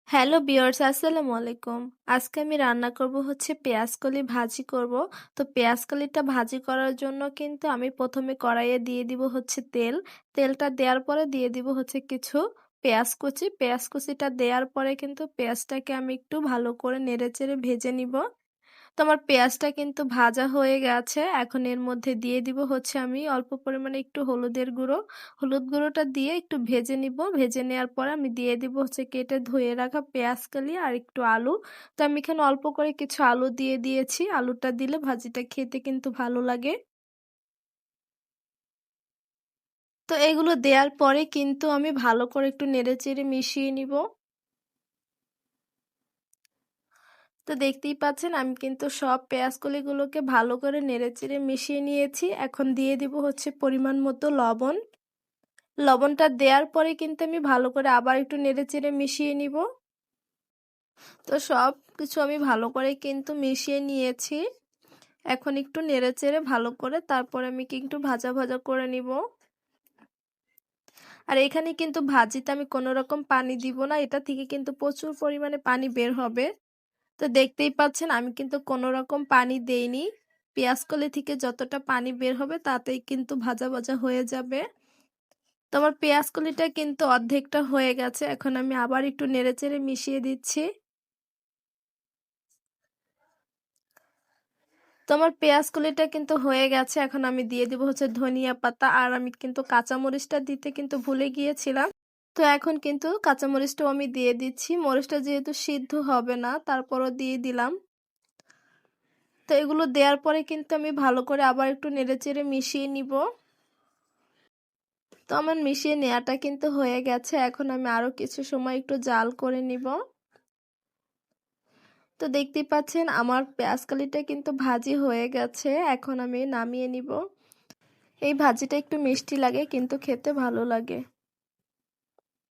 Hello viewers, আসসালামু আলাইকুম। আজকে আমি রান্না করব হচ্ছে পেঁয়াজকলি ভাজি করব। তো পেঁয়াজকলিটা ভাজি করার জন্য কিন্তু আমি প্রথমে কড়াইয়ে দিয়ে দিব হচ্ছে তেল। তেলটা দেওয়ার পরে দিয়ে দিব হচ্ছে কিছু পেঁয়াজ কুচি। পেঁয়াজ কুচিটা দেওয়ার পরে কিন্তু পেঁয়াজটাকে আমি একটু ভালো করে নেড়েচেড়ে ভেজে নিব। তো আমার পেঁয়াজটা কিন্তু ভাজা হয়ে গেছে। এখন এর মধ্যে দিয়ে দিব হচ্ছে আমি অল্প পরিমাণে একটু হলুদের গুঁড়ো। হলুদ গুঁড়োটা দিয়ে একটু ভেজে নিব। ভেজে নেওয়ার পরে আমি দিয়ে দিব হচ্ছে কেটে ধুয়ে রাখা পেঁয়াজকলি আর একটু আলু। তো আমি এখানে অল্প করে কিছু আলু দিয়ে দিয়েছি। আলুটা দিলে ভাজিটা খেতে কিন্তু ভালো লাগে। তো এগুলো দেওয়ার পরে কিন্তু আমি ভালো করে একটু নেড়েচেড়ে মিশিয়ে নিব। তো দেখতেই পাচ্ছেন আমি কিন্তু সব পেঁয়াজকলিগুলোকে ভালো করে নেড়েচেড়ে মিশিয়ে নিয়েছি। এখন দিয়ে দিব হচ্ছে পরিমাণ মতো লবণ। লবণটা দেওয়ার পরে কিন্তু আমি ভালো করে আবার একটু নেড়েচেড়ে মিশিয়ে নিব। তো সব কিছু আমি ভালো করে কিন্তু মিশিয়ে নিয়েছি। এখন একটু নেড়েচেড়ে ভালো করে তারপরে আমি একটু ভাজা ভাজা করে নিব। আর এখানে কিন্তু ভাজিতে আমি কোনো রকম পানি দিব না, এটা থেকে কিন্তু প্রচুর পরিমাণে পানি বের হবে। তো দেখতেই পাচ্ছেন আমি কিন্তু কোনো রকম পানি দেইনি। পেঁয়াজকলি থেকে যতটা পানি বের হবে তাতেই কিন্তু ভাজা ভাজা হয়ে যাবে। তো আমার পেঁয়াজকলিটা কিন্তু অর্ধেকটা হয়ে গেছে। এখন আমি আবার একটু নেড়েচেড়ে মিশিয়ে দিচ্ছি। তো আমার পেঁয়াজকলিটা কিন্তু হয়ে গেছে। এখন আমি দিয়ে দিব হচ্ছে ধনিয়া পাতা, আর আমি কিন্তু কাঁচামরিচটা দিতে কিন্তু ভুলে গিয়েছিলাম। তো এখন কিন্তু কাঁচামরিচটাও আমি দিয়ে দিচ্ছি। মরিচটা যেহেতু সিদ্ধ হবে না তারপরও দিয়ে দিলাম। তো এগুলো দেওয়ার পরে কিন্তু আমি ভালো করে আবার একটু নেড়েচেড়ে মিশিয়ে নিব। তো আমার মিশিয়ে নেওয়াটা কিন্তু হয়ে গেছে। এখন আমি আরো কিছু সময় একটু জাল করে নিব। তো দেখতেই পাচ্ছেন আমার পেঁয়াজকলিটা কিন্তু ভাজি হয়ে গেছে। এখন আমি নামিয়ে নিব। এই ভাজিটা একটু মিষ্টি লাগে কিন্তু খেতে ভালো লাগে।